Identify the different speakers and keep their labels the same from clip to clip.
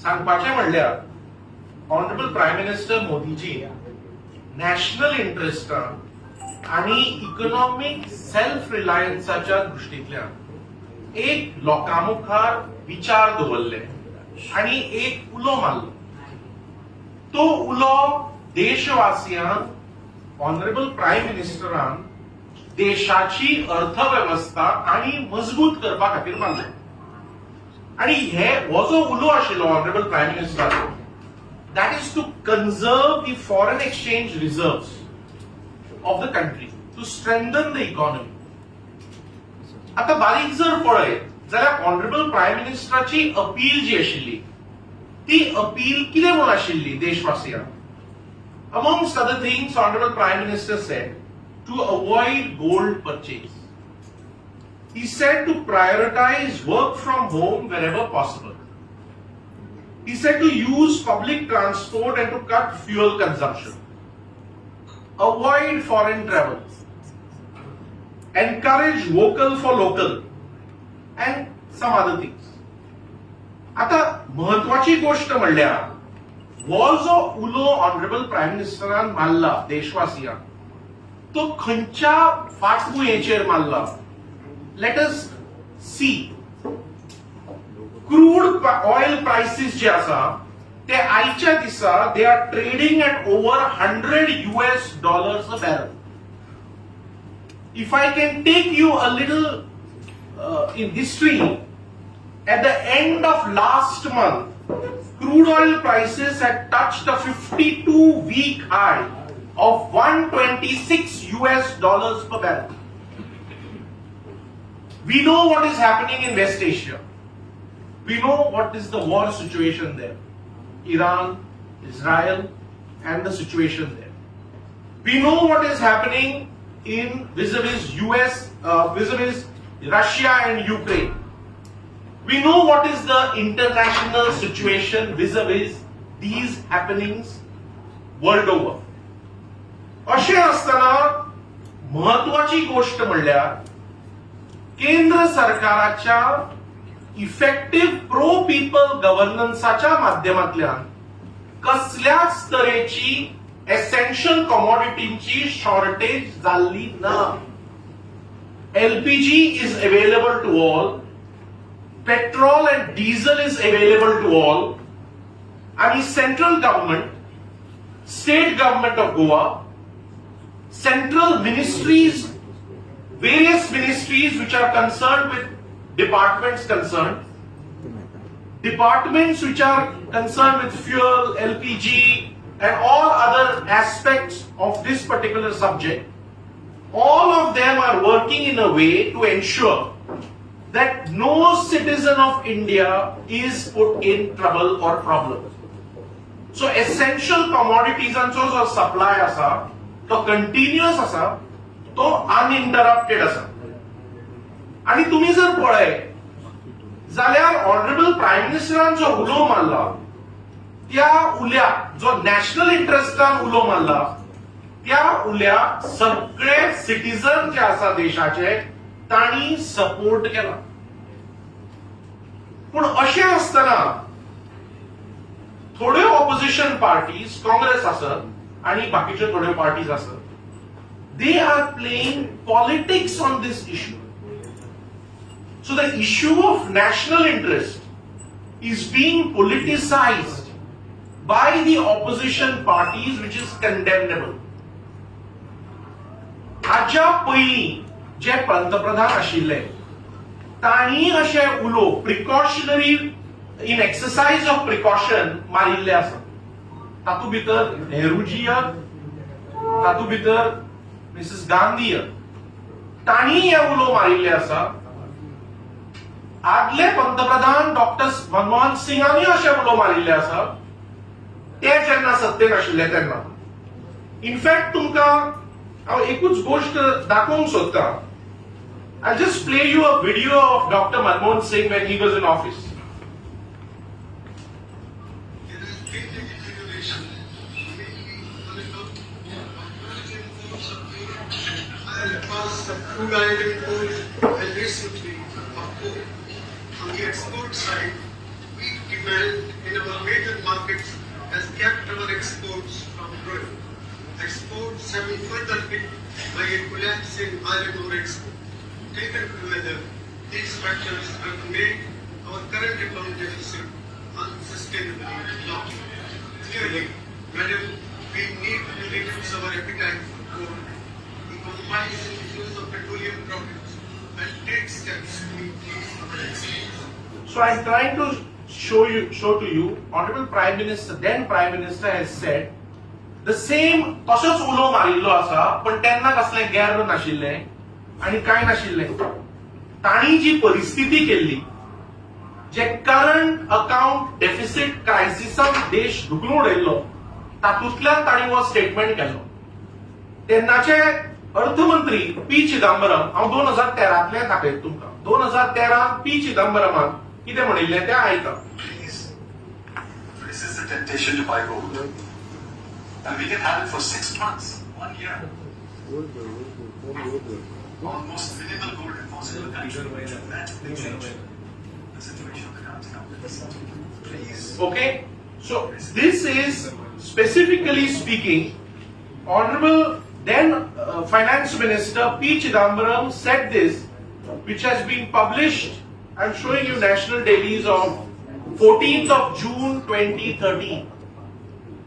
Speaker 1: सांगपाचें म्हणल्यार honourable prime minister मोदीजी national इंटरेस्टान आणि इकॉनॉमिक सेल्फ रिलायन्साच्या दृष्टींतल्यान एक लोकांमुखार विचार दवरले आणि एक उलो मारलो. तो उलो देशवासियांक ऑनरेबल प्रायम मिनिस्टरान देशाची अर्थव्यवस्था आणि मजबूत करपा खातीर मारलो. आणि हो जो उलो आशिल्लो honourable prime minister, that is to conserve the foreign exchange reserves of the country, to strengthen the economy. आता बारीक जर पळयत जाल्यार ऑनरेबल प्रायम मिनिस्टराची अपील जी आशिल्ली ती अपील कितें म्हूण आशिल्ली देशवासियांक? Amongst other things, Honorable Prime Minister said to avoid gold purchase. He said to prioritize work from home wherever possible. He said to use public transport and to cut fuel consumption. Avoid foreign travel. Encourage vocal for local. And some other things. आता महत्वाची गोष्ट म्हणल्यार हो जो उलो honourable prime मिनिस्टरान मारला देशवासियांक, तो खंयच्या फाटभुंयेचेर मारला? Let us see. Crude oil prices जे आसा ते आयच्या दिसा they are trading at over $100 a barrel. If I can take you a little in history, at the end of last month, crude oil prices had touched a 52-week high of $126 per barrel. We know what is happening in West Asia. We know what is the war situation there. Iran, Israel, and the situation there. We know what is happening in vis-a-vis US, vis-a-vis Russia and Ukraine. We know what is the international situation vis-a-vis these happenings world over. अशें आसतना महत्वाची गोष्ट म्हणल्यार केंद्र सरकाराच्या effective pro people गव्हर्नन्साच्या माध्यमांतल्यान कसल्याच तरेची एसेन्शियल कमोडिटींची शॉर्टेज जाल्ली ना. LPG is available to all. Petrol and diesel is available to all. And central government, state government of Goa, central ministries, various ministries which are concerned with departments concerned, departments which are concerned with fuel, LPG, and all other aspects of this particular subject, all of them are working in a way to ensure that no citizen of India is put in trouble or problem. So essential commodities and so supply asa, to continuous asa, to uninterrupted asa. आणि तुम्ही जर पळय जाल्यार honourable prime मिनिस्टरान जो उलो मारला त्या उल्या जो नॅशनल इंटरेस्टान उलो मारला त्या उल्या सगळे सिटीजन जे आसा देशाचे तांणी सपोर्ट केला. पूण अशें आसतना थोड्यो ऑपोजिशन पार्टीज, काँग्रेस आसत आणि बाकीच्यो थोड्यो पार्टीज आसत, they are playing politics on this issue. So the issue of national interest is being politicized by the opposition parties, which is condemnable. हाच्या पयलीं जे पंतप्रधान आशिल्ले तांणी अशे उलो precautionary in exercise of precaution मारिल्ले आसा. तातूंत भितर नेहरूजी, तातूंत भितर मिसेस गांधी, तांणी हे उलो मारिल्ले आसा. आदले पंतप्रधान डॉक्टर मनमोहन सिंगांनी अशें उलो मारिल्ले आसा ते जेन्ना सत्तेन आशिल्ले तेन्ना. इनफॅक्ट तुमकां हांव एकूच गोष्ट दाखोवंक सोदतां. I'll just play you a video of Dr. Manmohan Singh when he was in office.
Speaker 2: Crude oil import and recently, of course, on the export side, we demand in our profits has kept our exports from growing. Exports have been further hit by a collapse in iron ore export. Taken together, these factors have made our current account deficit unsustainably large. Clearly, Madam, we need to reduce our appetite for gold, economize the use of petroleum products, and take steps to increase our exports.
Speaker 1: So I'm trying to show to you, Honorable Prime Minister, then Prime Minister has said, the same तसोच उलो मारिल्लो आसा पण तेन्ना कसलें गैर नाशिल्लें आनी कांय नाशिल्लें. तांणी जी परिस्थिती केल्ली, जे करंट अकाउंट डेफिसीट क्रायसिसान देश ढुकलून उडयल्लो, तातूंतल्यान तांणी हो स्टेटमेंट केलो. तेन्नाचे अर्थमंत्री पी चिदंबरम, हांव 2013तलें दाखयता तुमकां. 2013 पी चिदंबरमान कितें म्हणिल्लें तें आयका.
Speaker 3: Please resist the temptation to buy gold. And we can have it for 6 months, 1 year. Almost minimal gold deposit in the country. That will change the situation of the country. Please.
Speaker 1: Okay, so this is specifically speaking, Honorable then Finance Minister P. Chidambaram said this, which has been published. I'm showing you National Dailies of 14th of June 2013,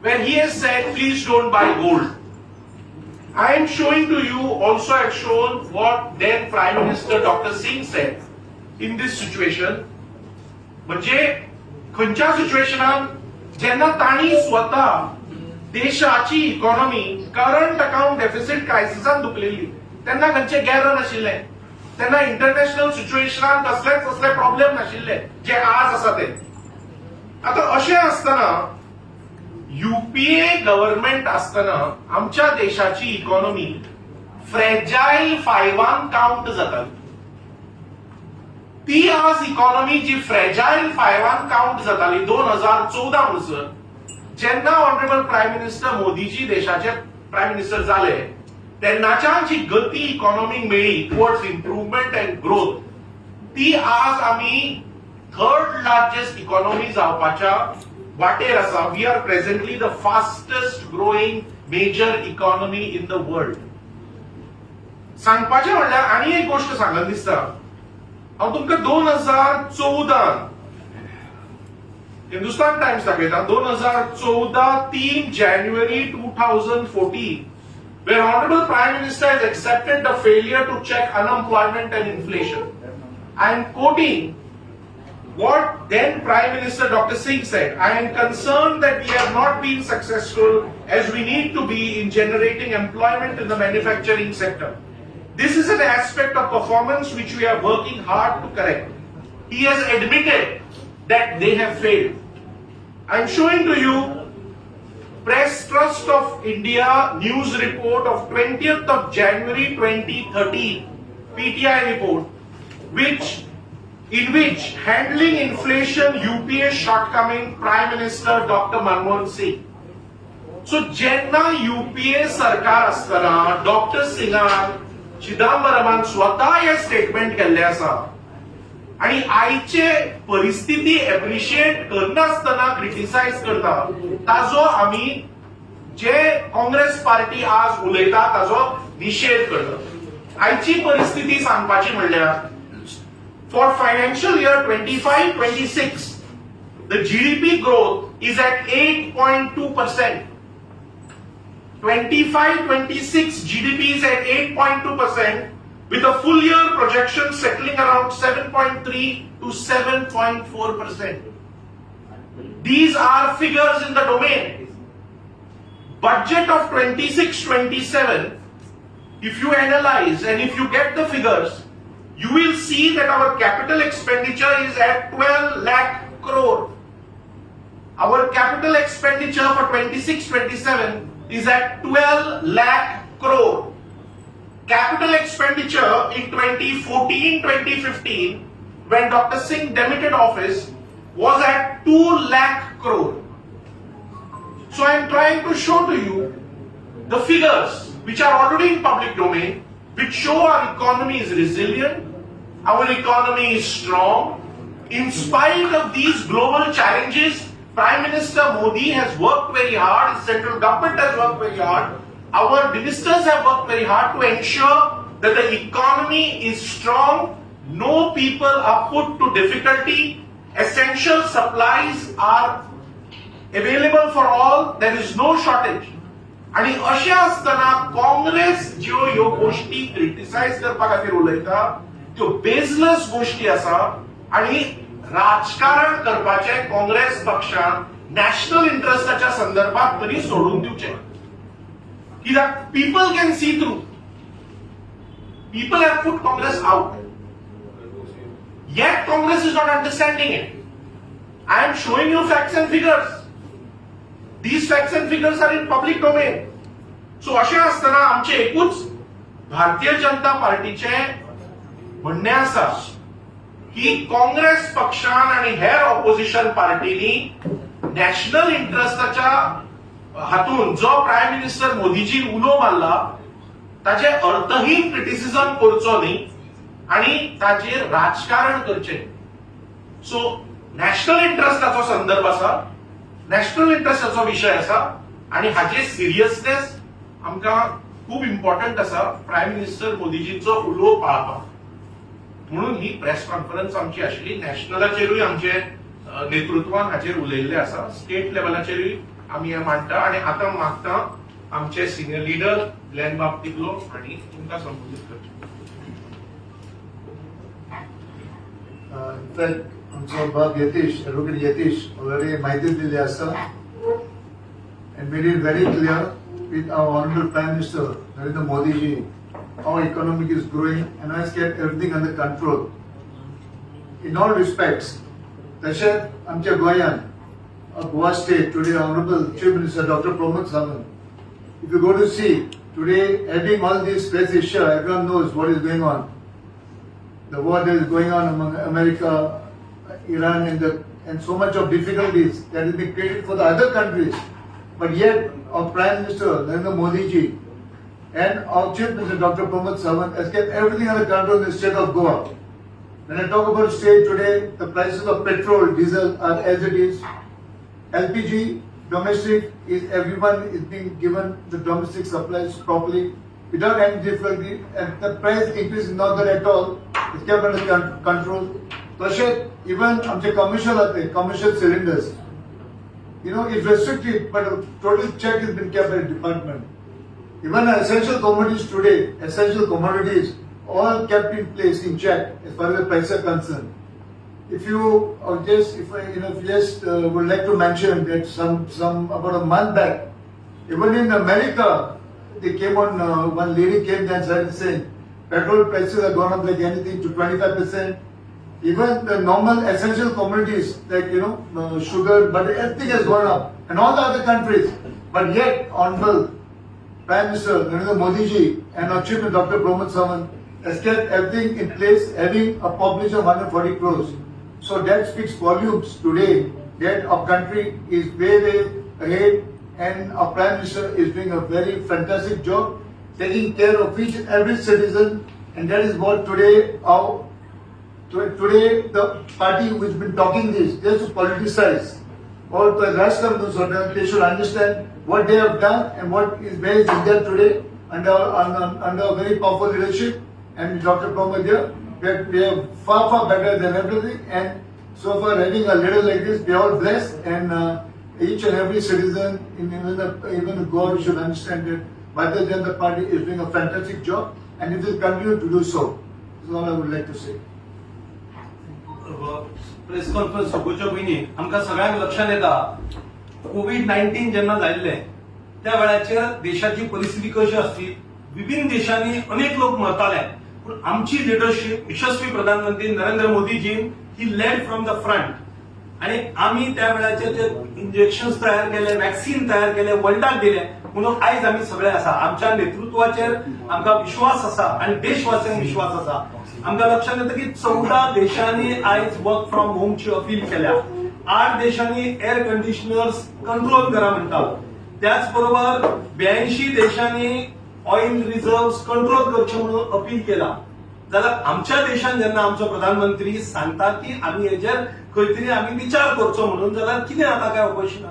Speaker 1: where he has said, please don't buy gold. I am showing to you, also I have shown what then Prime Minister Dr. Singh said in this situation. म्हणजे खंयच्या सिच्युएशनान जेन्ना तांणी स्वता देशाची economy current account deficit क्रायसिसान दुखलेली, तेन्ना खंयचे गैर नाशिल्ले, तेन्ना इंटरनॅशनल सिच्युएशनान कसले प्रॉब्लेम नाशिल्ले जे आज आसा ते. आता अशें आसतना यूपीए गव्हर्नमेंट असताना आमच्या देशाची इकॉनॉमी फ्रेजाईल 5 काउंट जाताली. ती आज इकॉनॉमी जी फ्रेजाईल 5 काउंट जाताली 2014 म्हणसर, जेन्ना ऑनरेबल प्रायम मिनिस्टर मोदीजी देशाचे प्रायम मिनिस्टर जाले, तेन्नाच्या जी गती इकॉनॉमीक मेळ्ळी टुवर्ड्स इम्प्रुव्हमेंट अँड ग्रोथ, ती आज आमी 3rd लार्जेस्ट इकॉनॉमी जावपाच्या वाटेर आसा. We are presently the fastest growing major economy in the world. सांगपाचें म्हणल्यार आनी एक गोष्ट सांगन दिसता. हांव तुमकां 2014 हिंदुस्तान टाइम्स दाखयता. 2014 3 January 2014, where Honorable Prime Minister has accepted the failure to check unemployment and inflation. I am quoting what then Prime Minister Dr. Singh said. I am concerned that we have not been successful as we need to be in generating employment in the manufacturing sector. This is an aspect of performance which we are working hard to correct. He has admitted that they have failed. I am showing to you Press Trust of India news report of 20th of January 2013, PTI report, in which handling inflation UPA shortcoming Prime Minister Dr. Manmohan Singh. So जेन्ना UPA सरकार असताना doctor सिंगान चिदंबरमान स्वता हे statement केल्ले आसा, आणि आयचे परिस्थिती appreciate करनासतना criticise करता, ताजो आमी जे काँग्रेस पार्टी आज उलयता ताजो निषेध करता. आयची परिस्थिती सांगपाची म्हणल्यार for financial year 25-26, the GDP growth is at 8.2%. 25-26 GDP is at 8.2%, with a full year projection settling around 7.3 to 7.4%. These are figures in the domain. Budget of 26-27, if you analyze and if you get the figures, you will see that our capital expenditure is at 12 lakh crore. Our capital expenditure for 26-27 is at 12 lakh crore. Capital expenditure in 2014-2015, when Dr. Singh demitted office, was at 2 lakh crore. So I am trying to show to you the figures which are already in public domain, which show our economy is resilient, our economy is strong. In spite of these global challenges, Prime Minister Modi has worked very hard, central government has worked very hard, our ministers have worked very hard to ensure that the economy is strong, no people are put to difficulty, essential supplies are available for all, there is no shortage. आणि अशें असताना काँग्रेस ज्यो ह्यो गोष्टी criticise करपा खातीर उलयता त्यो बेजलेस गोष्टी आसा आणि राजकारण करपाचे काँग्रेस पक्षान नॅशनल इंटरेस्टाच्या संदर्भात तरी सोडून दिवचे कित्याक people can see through people have put Congress out yet Congress is not understanding it I am showing you facts and figures These facts and figures are in public domain. So अशें असताना आमचे एकूच भारतीय जनता पार्टीचे म्हणणे आसा की काँग्रेस पक्षान आणि हेर ऑपोजिशन पार्टीनी नॅशनल इंटरेस्टाच्या हातून जो प्रायम मिनिस्टर मोदीजी उलो मारला ताचे अर्थहीन क्रिटिसिझम करचो न्ही आणि ताचेर राजकारण करचें. सो नॅशनल इंटरेस्टाचो संदर्भ आसा, नॅशनल इंटरेस्टाचो विषय आसा आणि हाचे सिरियसनेस आमकां खूब इम्पॉर्टंट आसा प्रायम मिनिस्टर मोदीजींचो उलो पाळपाक म्हणून ही प्रेस कॉन्फरन्स आमची आशिल्ली. नॅशनलाचेरूय आमचे नेतृत्वान हाचेर उलयल्ले आसा, स्टेट लेवलाचेरूय आमी हे मांडटा आणि आता मागता आमचे सिनियर लिडर ग्लेन बाप्तिकलो आणि तुमकां संबोधीत करचे.
Speaker 4: आमचो बाब यतीश, एडवोकेट यतीश already माहिती दिली आसा and made it very clear with our honorable Prime Minister Narendra Modi ji how economic is growing and has kept everything under control in all respects. तशेंच आमच्या गोंयान Goa state today honorable Chief Minister Dr. Pramod Sawant, if you go to see today having all these stress issue, everyone knows what is going on. The war that is going on among America, Iran and so much of difficulties that has been created for the other countries. But yet our Prime Minister Narendra Modi ji and our Chief Minister Dr. Pramod Sawant has kept everything under control in the state of Goa. When I talk about state today, the prices of petrol, diesel are as it is. LPG, domestic, is everyone is being given the domestic supplies properly without any difficulty, and the price increase is not there at all. It's kept under control. तशेंच even आमचे commercial आते, commercial cylinders, it's restricted, but a total check has been kept by the department. Even essential commodities today, essential commodities, all kept in place in check as far as the price are concerned. If you would like to mention that some about a month back, even in America, they came on. One lady came there and started saying petrol prices have gone up like anything to 25%. Even the normal essential commodities like sugar, butter, everything has gone up, and all the other countries. But yet, honorable Prime Minister Narendra Modi ji and our Chief Minister Dr. Pramod Sawant has kept everything in place, having a population of 140 crores. So that speaks volumes today that our country is way ahead, and our Prime Minister is doing a very fantastic job, taking care of each and every citizen, and that is what today the party which has been talking this, they have to politicize. Or the rest of the they should understand what they have done and what is where is India today under a very powerful leadership. And Dr. Pramod here, we are far better than everything. And so far having a leader like this, we are all blessed. And each and every citizen, even God, should understand that Bharatiya Janata Party is doing a fantastic job, and it will continue to do so. That's all I would like to say.
Speaker 5: Press conference सोपोवच्या पयलीं आमकां सगळ्यांक लक्षांत येता कोविड-19 जेन्ना जाल्लें त्या वेळाचेर देशाची परिस्थिती कशी आसली. विभिन्न देशांनी अनेक लोक मरताले, पूण आमची लिडरशीप यशस्वी प्रधानमंत्री नरेंद्र मोदीजीन ही लेड फ्रॉम द फ्रंट, आणि आमी त्या वेळाचेर जे इंजेक्शन्स तयार केले, वॅक्सीन तयार केले, वर्ल्डाक दिले, म्हणून आयज आमी सगळे आसा. आमच्या नेतृत्वाचेर आमकां विश्वास आसा आणि देशवासियांक विश्वास आसा. आमकां लक्षात येता की 14 देशांनी आयज वर्क फ्रॉम होमची अपील केल्या. 8 देशांनी एअर कंडिशनर्स कंट्रोल करा म्हणटात. त्याच बरोबर 82 देशांनी ऑइल रिझर्व्ह कंट्रोल करचे म्हणून अपील केला. जाल्यार आमच्या देशान जेन्ना आमचो प्रधानमंत्री सांगता की आमी हेजेर खंय तरी आमी विचार करचो म्हणून, जाल्यार कितें आता काय अपेक्षित